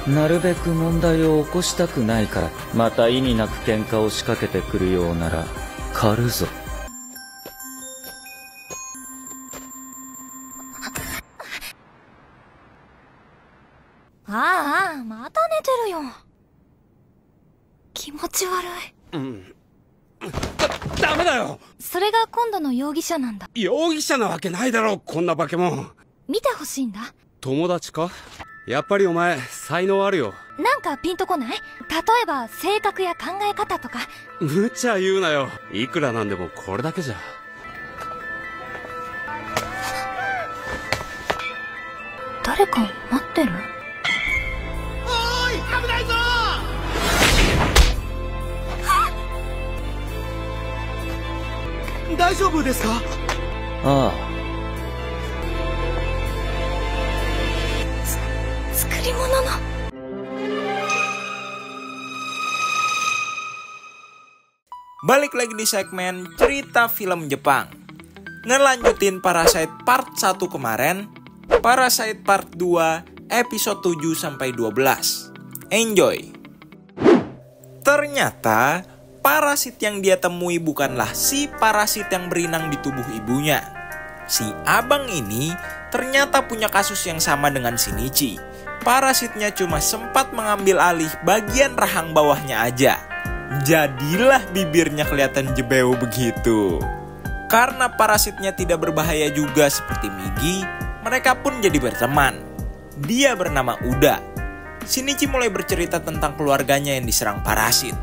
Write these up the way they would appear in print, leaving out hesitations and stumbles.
なるべく問題を起こしたくないから、また意味なく喧嘩を仕掛けてくるようなら狩るぞ。ああ、また寝てるよ。気持ち悪い。ダメだよ。それが今度の容疑者なんだ。容疑者なわけないだろ、こんな化け物。見てほしいんだ。友達か？やっぱりお前才能あるよ。なんかピンとこない？例えば性格や考え方とか。無茶言うなよ。いくらなんでもこれだけじゃ。誰か待ってる？おーい、危ないぞー。大丈夫ですか？ああ。作り物の。Balik lagi di segmen cerita film Jepang. Ngelanjutin Parasite part 1 kemarin, Parasite part 2 episode 7-12. Enjoy. Ternyata parasit yang dia temui bukanlah si parasit yang berinang di tubuh ibunya. Si abang ini ternyata punya kasus yang sama dengan Shinichi. Parasitnya cuma sempat mengambil alih bagian rahang bawahnya aja. Jadilah bibirnya kelihatan jebeu begitu. Karena parasitnya tidak berbahaya juga seperti Migi, mereka pun jadi berteman. Dia bernama Uda. Shinichi mulai bercerita tentang keluarganya yang diserang parasit.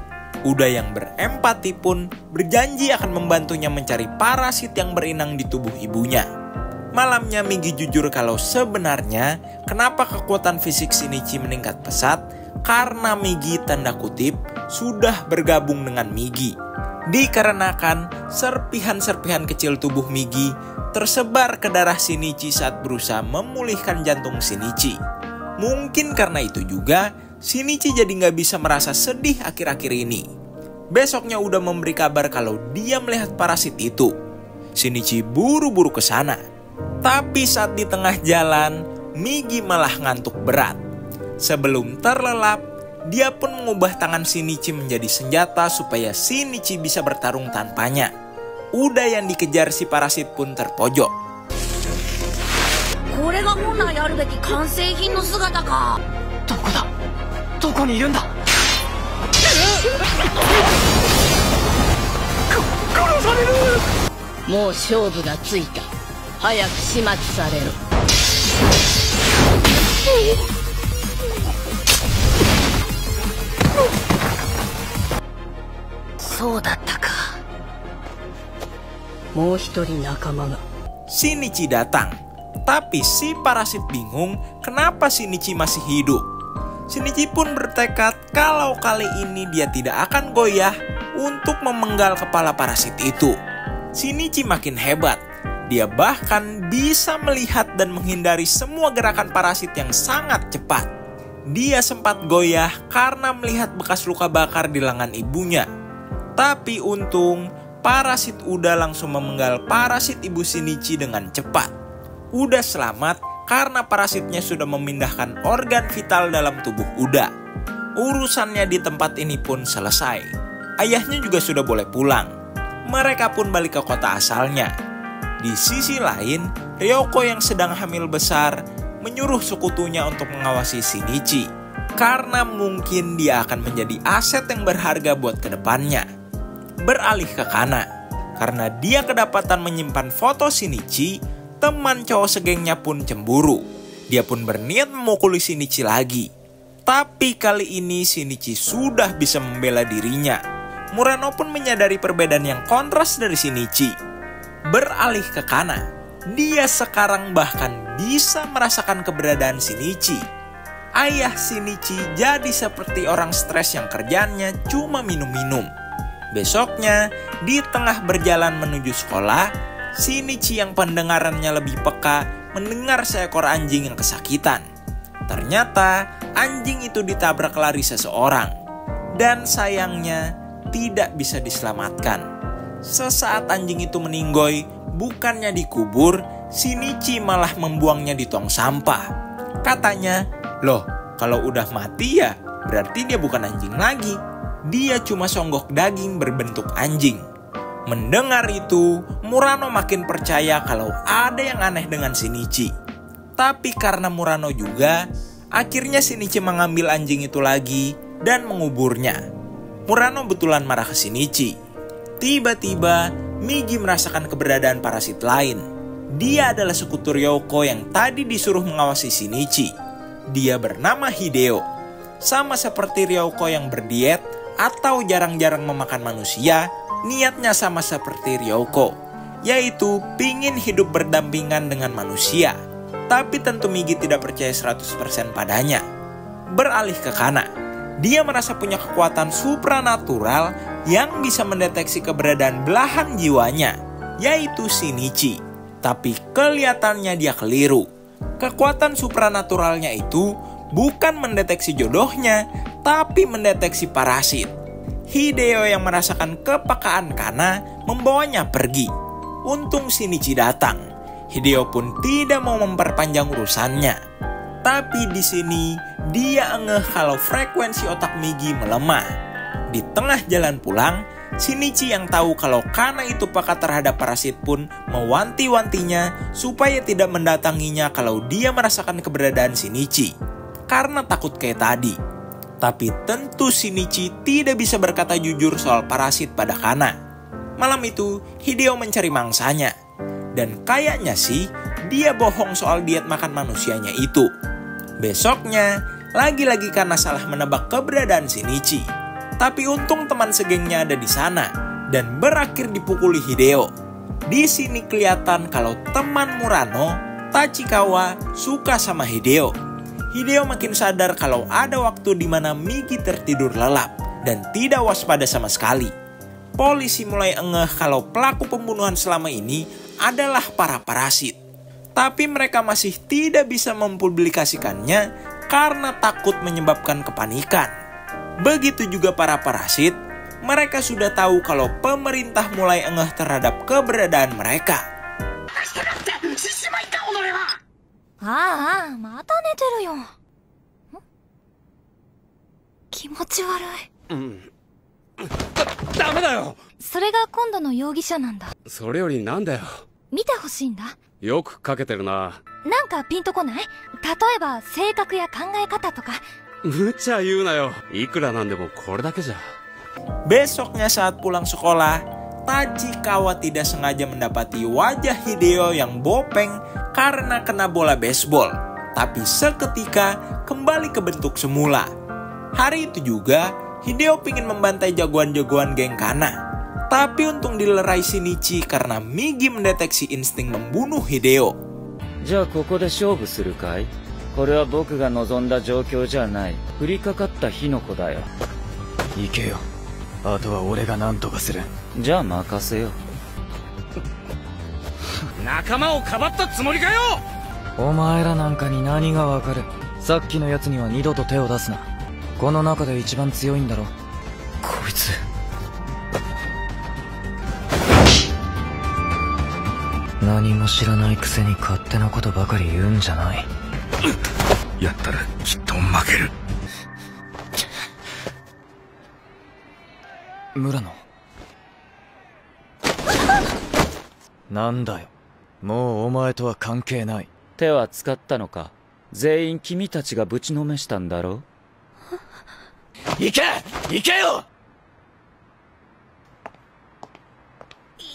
Uda yang berempati pun berjanji akan membantunya mencari parasit yang berinang di tubuh ibunya. Malamnya Migi jujur kalau sebenarnya kenapa kekuatan fisik Shinichi meningkat pesat karena Migi tanda kutip sudah bergabung dengan Migi. Dikarenakan serpihan-serpihan kecil tubuh Migi tersebar ke darah Shinichi saat berusaha memulihkan jantung Shinichi. Mungkin karena itu juga Shinichi jadi nggak bisa merasa sedih akhir-akhir ini. Besoknya udah memberi kabar kalau dia melihat parasit itu. Shinichi buru-buru ke sana. Tapi saat di tengah jalan, Migi malah ngantuk berat. Sebelum terlelap, dia pun mengubah tangan Shinichi menjadi senjata supaya Shinichi bisa bertarung tanpanya. Uda yang dikejar si parasit pun terpojok. これが本来あるべき完成品の姿か。どこだ？どこにいるんだ？殺される！もう勝負がついた。早く始末されろ。そうだったか。もう一人仲間が。Shinichi datang, tapi si parasit bingung kenapa Shinichi masih hidup. Shinichi pun bertekad kalau kali ini dia tidak akan goyah untuk memenggal kepala parasit itu. Shinichi makin hebat. Dia bahkan bisa melihat dan menghindari semua gerakan parasit yang sangat cepat. Dia sempat goyah karena melihat bekas luka bakar di lengan ibunya. Tapi untung, parasit Uda langsung memenggal parasit ibu Shinichi dengan cepat. Uda selamat karena parasitnya sudah memindahkan organ vital dalam tubuh Uda. Urusannya di tempat ini pun selesai. Ayahnya juga sudah boleh pulang. Mereka pun balik ke kota asalnya. Di sisi lain, Ryoko yang sedang hamil besar menyuruh sekutunya untuk mengawasi Shinichi. Karena mungkin dia akan menjadi aset yang berharga buat kedepannya. Beralih ke Kana. Karena dia kedapatan menyimpan foto Shinichi, teman cowok segengnya pun cemburu. Dia pun berniat memukuli Shinichi lagi. Tapi kali ini Shinichi sudah bisa membela dirinya. Murano pun menyadari perbedaan yang kontras dari Shinichi. Beralih ke Kana, dia sekarang bahkan bisa merasakan keberadaan Shinichi. Ayah Shinichi jadi seperti orang stres yang kerjaannya cuma minum-minum. Besoknya, di tengah berjalan menuju sekolah, Shinichi yang pendengarannya lebih peka mendengar seekor anjing yang kesakitan. Ternyata anjing itu ditabrak lari seseorang. Dan sayangnya tidak bisa diselamatkan. Sesaat anjing itu meninggoy, bukannya dikubur, Shinichi malah membuangnya di tong sampah. Katanya, "Loh, Kalau udah mati ya berarti dia bukan anjing lagi. Dia cuma songgok daging berbentuk anjing. Mendengar itu, Murano makin percaya kalau ada yang aneh dengan Shinichi. Tapi karena Murano juga, akhirnya Shinichi mengambil anjing itu lagi dan menguburnya. Murano betulan marah ke Shinichi. Tiba-tiba, Migi merasakan keberadaan parasit lain. Dia adalah sekutu Ryoko yang tadi disuruh mengawasi Shinichi. Dia bernama Hideo. Sama seperti Ryoko yang berdiet atau jarang-jarang memakan manusia, niatnya sama seperti Ryoko, yaitu pingin hidup berdampingan dengan manusia. Tapi tentu Migi tidak percaya 100% padanya. Beralih ke Kana, dia merasa punya kekuatan supranatural yang bisa mendeteksi keberadaan belahan jiwanya, yaitu Shinichi. Tapi kelihatannya dia keliru. Kekuatan supranaturalnya itu bukan mendeteksi jodohnya, tapi mendeteksi parasit. Hideo yang merasakan kepekaan Kana membawanya pergi. Untung Shinichi datang. Hideo pun tidak mau memperpanjang urusannya. Tapi di sini dia ngeh kalau frekuensi otak Migi melemah. Di tengah jalan pulang, Shinichi yang tahu kalau Kana itu peka terhadap parasit pun mewanti-wantinya supaya tidak mendatanginya kalau dia merasakan keberadaan Shinichi. Karena takut kayak tadi. Tapi tentu Shinichi tidak bisa berkata jujur soal parasit pada Kana. Malam itu, Hideo mencari mangsanya. Dan kayaknya sih, dia bohong soal diet makan manusianya itu. Besoknya, lagi-lagi Kana salah menebak keberadaan Shinichi. Tapi untung teman segengnya ada di sana dan berakhir dipukuli Hideo. Di sini kelihatan kalau teman Murano, Tachikawa, suka sama Hideo. Hideo makin sadar kalau ada waktu di mana Migi tertidur lelap dan tidak waspada sama sekali. Polisi mulai engeh kalau pelaku pembunuhan selama ini adalah para parasit. Tapi mereka masih tidak bisa mempublikasikannya karena takut menyebabkan kepanikan. Begitu juga para parasit, mereka sudah tahu kalau pemerintah mulai engeh terhadap keberadaan mereka. ああ、また寝てるよ。気持ち悪い。ダメだよ。それが今度の容疑者なんだ。それよりなんだよ。見てほしいんだ。よくかけてるな。なんかピンとこない？例えば性格や考え方とか。無茶言うなよ。いくらなんでもこれだけじゃ。 Besoknya saat pulang sekolah, Tachikawa tidak sengaja mendapati wajah Hideo yang bopeng karena kena bola baseball. Tapi seketika kembali ke bentuk semula. Hari itu juga, Hideo pingin membantai jagoan-jagoan geng Kana. Tapi untung dilerai Shinichi karena Migi mendeteksi insting membunuh Hideo. じゃあここで勝負するかい？これは僕が望んだ状況じゃない。降りかかった火の粉だよ。行けよ。あとは俺が何とかする。じゃあ任せよ。仲間をかばったつもりかよ。お前らなんかに何がわかる。さっきのやつには二度と手を出すな。この中で一番強いんだろ。こいつ。何も知らないくせに勝手なことばかり言うんじゃない。やったらきっと負ける。村野。なんだよ。もうお前とは関係ない。手は使ったのか？全員君たちがぶちのめしたんだろ？行け！行けよ！痛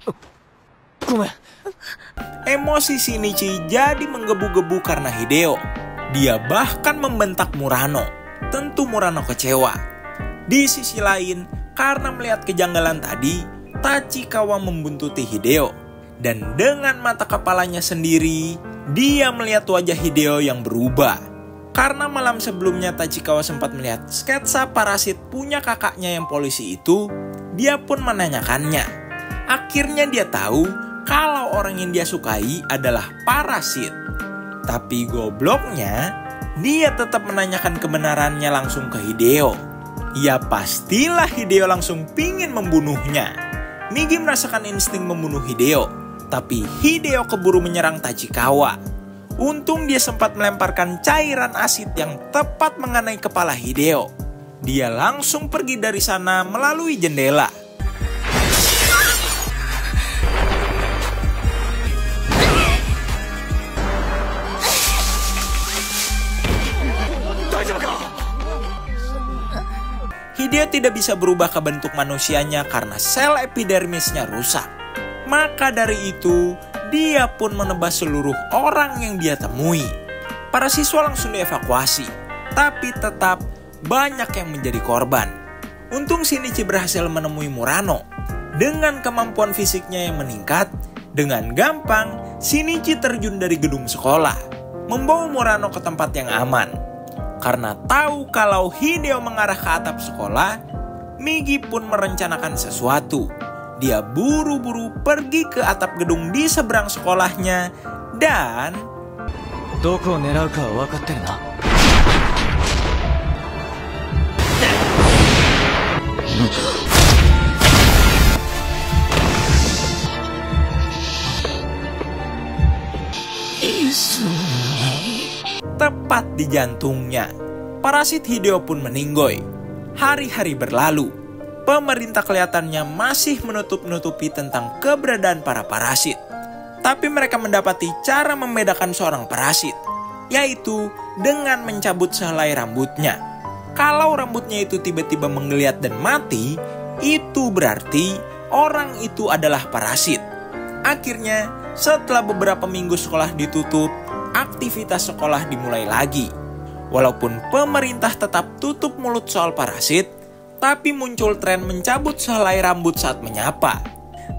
い。ごめん。 Emosi Shinichi jadi menggebu-gebu karena Hideo. Dia bahkan membentak Murano. Tentu Murano kecewa. Di sisi lain, karena melihat kejanggalan tadi, Tachikawa membuntuti Hideo. Dan dengan mata kepalanya sendiri, dia melihat wajah Hideo yang berubah. Karena malam sebelumnya Tachikawa sempat melihat sketsa parasit punya kakaknya yang polisi itu, dia pun menanyakannya. Akhirnya dia tahu kalau orang yang dia sukai adalah parasit. Tapi gobloknya, dia tetap menanyakan kebenarannya langsung ke Hideo. Ya pastilah Hideo langsung pingin membunuhnya. Migi merasakan insting membunuh Hideo. Tapi Hideo keburu menyerang Tachikawa. Untung dia sempat melemparkan cairan asid yang tepat mengenai kepala Hideo. Dia langsung pergi dari sana melalui jendela. Hideo tidak bisa berubah ke bentuk manusianya karena sel epidermisnya rusak. Maka dari itu, dia pun menebas seluruh orang yang dia temui. Para siswa langsung dievakuasi, tapi tetap banyak yang menjadi korban. Untung Shinichi berhasil menemui Murano. Dengan kemampuan fisiknya yang meningkat, dengan gampang Shinichi terjun dari gedung sekolah, membawa Murano ke tempat yang aman. Karena tahu kalau Hideo mengarah ke atap sekolah, Migi pun merencanakan sesuatu. Dia buru-buru pergi ke atap gedung di seberang sekolahnya dan... Doko nerau ka wakatte ru na? Tepat di jantungnya. Parasit Hideo pun meninggoy. Hari-hari berlalu. Pemerintah kelihatannya masih menutup-nutupi tentang keberadaan para parasit. Tapi mereka mendapati cara membedakan seorang parasit, yaitu dengan mencabut sehelai rambutnya. Kalau rambutnya itu tiba-tiba menggeliat dan mati, itu berarti orang itu adalah parasit. Akhirnya, setelah beberapa minggu sekolah ditutup, aktivitas sekolah dimulai lagi. Walaupun pemerintah tetap tutup mulut soal parasit, tapi muncul tren mencabut sehelai rambut saat menyapa.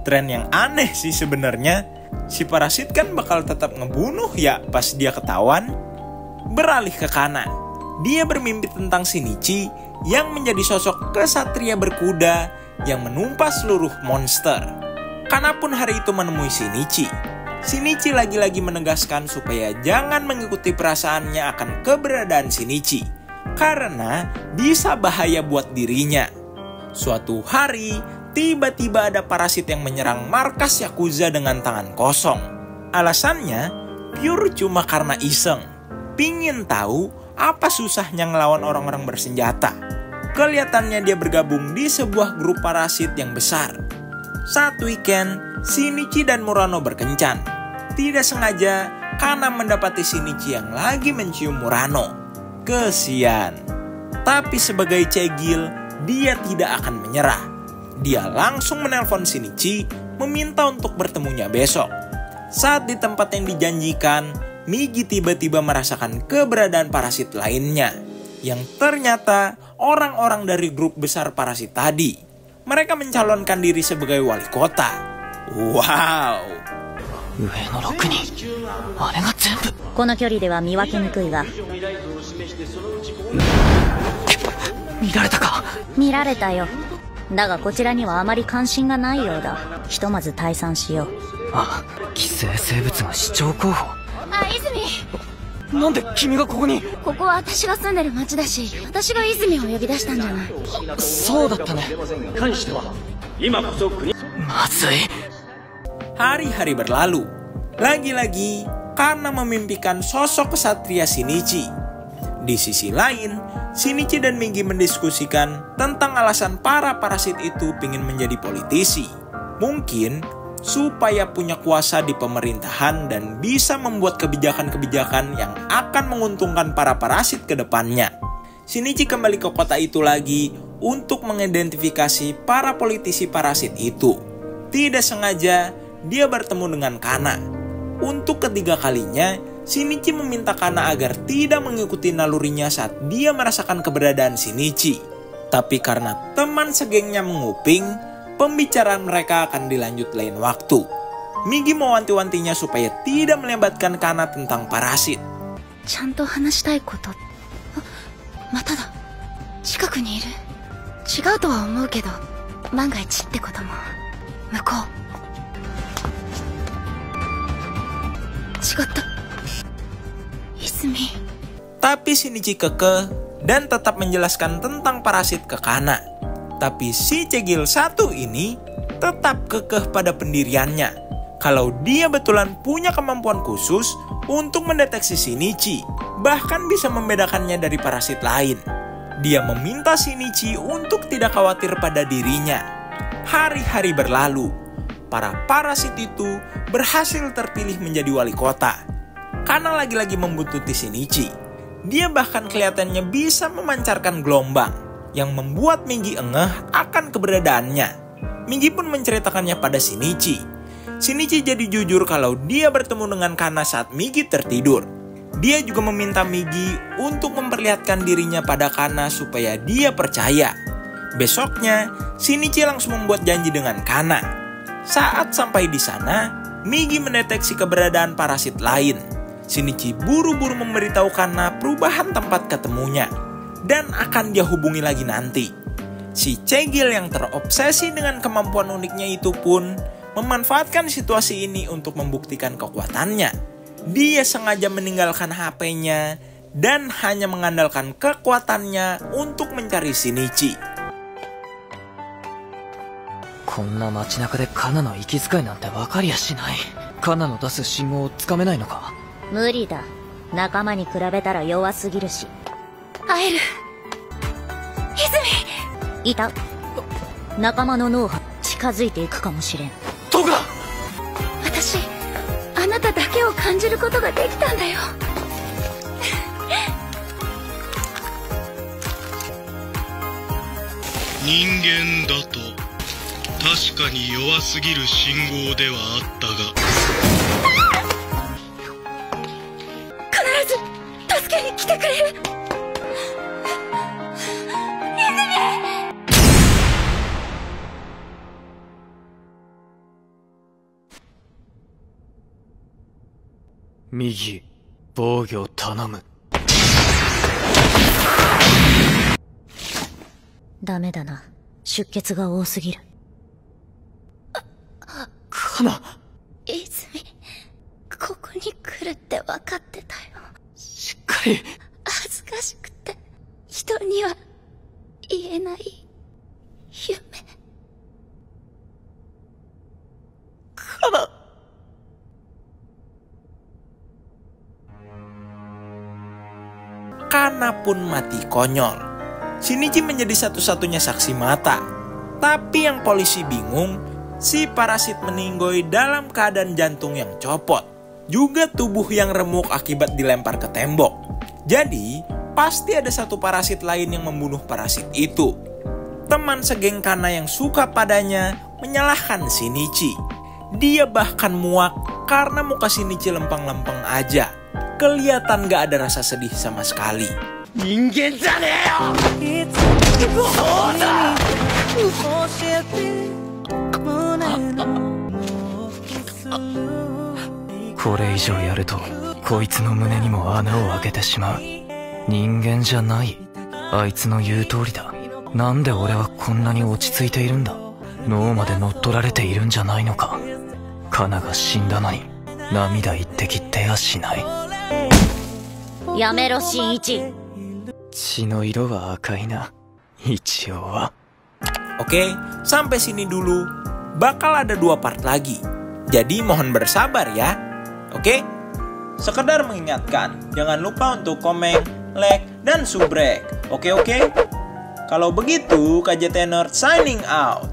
Tren yang aneh sih sebenarnya. Si parasit kan bakal tetap ngebunuh ya pas dia ketahuan. Beralih ke Kana. Dia bermimpi tentang Shinichi yang menjadi sosok kesatria berkuda yang menumpas seluruh monster. Kana pun hari itu menemui Shinichi. Shinichi lagi-lagi menegaskan supaya jangan mengikuti perasaannya akan keberadaan Shinichi, karena bisa bahaya buat dirinya. Suatu hari, tiba-tiba ada parasit yang menyerang markas Yakuza dengan tangan kosong. Alasannya, pure cuma karena iseng. Pingin tahu apa susahnya ngelawan orang-orang bersenjata. Kelihatannya dia bergabung di sebuah grup parasit yang besar. Saat weekend, Shinichi dan Murano berkencan. Tidak sengaja, Kana mendapati Shinichi yang lagi mencium Murano. Kesian. Tapi sebagai cegil, dia tidak akan menyerah. Dia langsung menelpon Shinichi, meminta untuk bertemunya besok. Saat di tempat yang dijanjikan, Migi tiba-tiba merasakan keberadaan parasit lainnya, yang ternyata orang-orang dari grup besar parasit tadi. Mereka mencalonkan diri sebagai wali kota. Wow. この距離では見分けにくいが。見られたか？見られたよ。だがこちらにはあまり関心がないようだ。ひとまず退散しよう。あ、寄生生物の市長候補。あ、泉。なんで君がここに？ここは私が住んでる町だし、私が泉を呼び出したんじゃない。そうだったね。関しては今こそ国。まずい。Hari-hari berlalu. Lagi-lagi, Kana memimpikan sosok kesatria Shinichi. Di sisi lain, Shinichi dan Migi mendiskusikan tentang alasan para parasit itu ingin menjadi politisi. Mungkin supaya punya kuasa di pemerintahan dan bisa membuat kebijakan-kebijakan yang akan menguntungkan para parasit ke depannya. Shinichi kembali ke kota itu lagi untuk mengidentifikasi para politisi parasit itu. Tidak sengaja, dia bertemu dengan Kana. Untuk ketiga kalinya, Shinichi meminta Kana agar tidak mengikuti nalurinya saat dia merasakan keberadaan Shinichi. Tapi karena teman segengnya menguping, pembicaraan mereka akan dilanjut lain waktu. Migi mewanti-wantinya supaya tidak melibatkan Kana tentang parasit. ちゃんと話したいこと。あ、まただ。近くにいる。違うとは思うけど、万が一ってことも。向こう。違った。泉。Tapi Shinichi kekeh dan tetap menjelaskan tentang parasit ke Kana. Tapi si cegil satu ini tetap kekeh pada pendiriannya. Kalau dia betulan punya kemampuan khusus untuk mendeteksi Shinichi, bahkan bisa membedakannya dari parasit lain. Dia meminta Shinichi untuk tidak khawatir pada dirinya. Hari-hari berlalu, para parasit itu berhasil terpilih menjadi wali kota. Karena lagi-lagi membuntuti Shinichi, dia bahkan kelihatannya bisa memancarkan gelombang yang membuat Migi engeh akan keberadaannya. Migi pun menceritakannya pada Shinichi. Shinichi jadi jujur kalau dia bertemu dengan Kana saat Migi tertidur. Dia juga meminta Migi untuk memperlihatkan dirinya pada Kana supaya dia percaya. Besoknya, Shinichi langsung membuat janji dengan Kana. Saat sampai di sana, Migi mendeteksi keberadaan parasit lain. Shinichi buru-buru memberitahu Kana perubahan tempat ketemunya dan akan dia hubungi lagi nanti. Si Cegil yang terobsesi dengan kemampuan uniknya itu pun memanfaatkan situasi ini untuk membuktikan kekuatannya. Dia sengaja meninggalkan HP-nya dan hanya mengandalkan kekuatannya untuk mencari Shinichi. こんな街中でカナの息遣いなんて分かりやしない。カナの出す信号をつかめないのか。無理だ。仲間に比べたら弱すぎるし。会える。いた。仲間の脳波近づいていくかもしれん。トガ。私、あなただけを感じることができたんだよ。人間だと確かに弱すぎる信号ではあったが、必ず助けに来てくれる。右、防御頼む。ダメだな。出血が多すぎる。カナ。泉、ここに来るって分かってたよ。しっかり。恥ずかしくて人には言えない夢。カナ。Kana pun mati konyol. Shinichi menjadi satu-satunya saksi mata. Tapi yang polisi bingung, si parasit meninggoy dalam keadaan jantung yang copot. Juga tubuh yang remuk akibat dilempar ke tembok. Jadi, pasti ada satu parasit lain yang membunuh parasit itu. Teman segeng Kana yang suka padanya menyalahkan Shinichi. Dia bahkan muak karena muka Shinichi lempeng-lempeng aja. Kelihatan gak ada rasa sedih sama sekali.これ以上やるとこいつの胸にも穴を開けてしまう。人間じゃない。あいつの言う通りだ。なんで俺はこんなに落ち着いているんだ。脳まで乗っ取られているんじゃないのか。カナが死んだのに涙一滴出やしない。やめろ、新一。血の色は赤いな、一応は。Oke, sampai sini dulu. Bakal ada 2 part lagi. Jadi mohon bersabar ya. Oke? Sekedar mengingatkan, jangan lupa untuk komen, like, dan subrek. Oke? Kalau begitu, KJT Nerd signing out.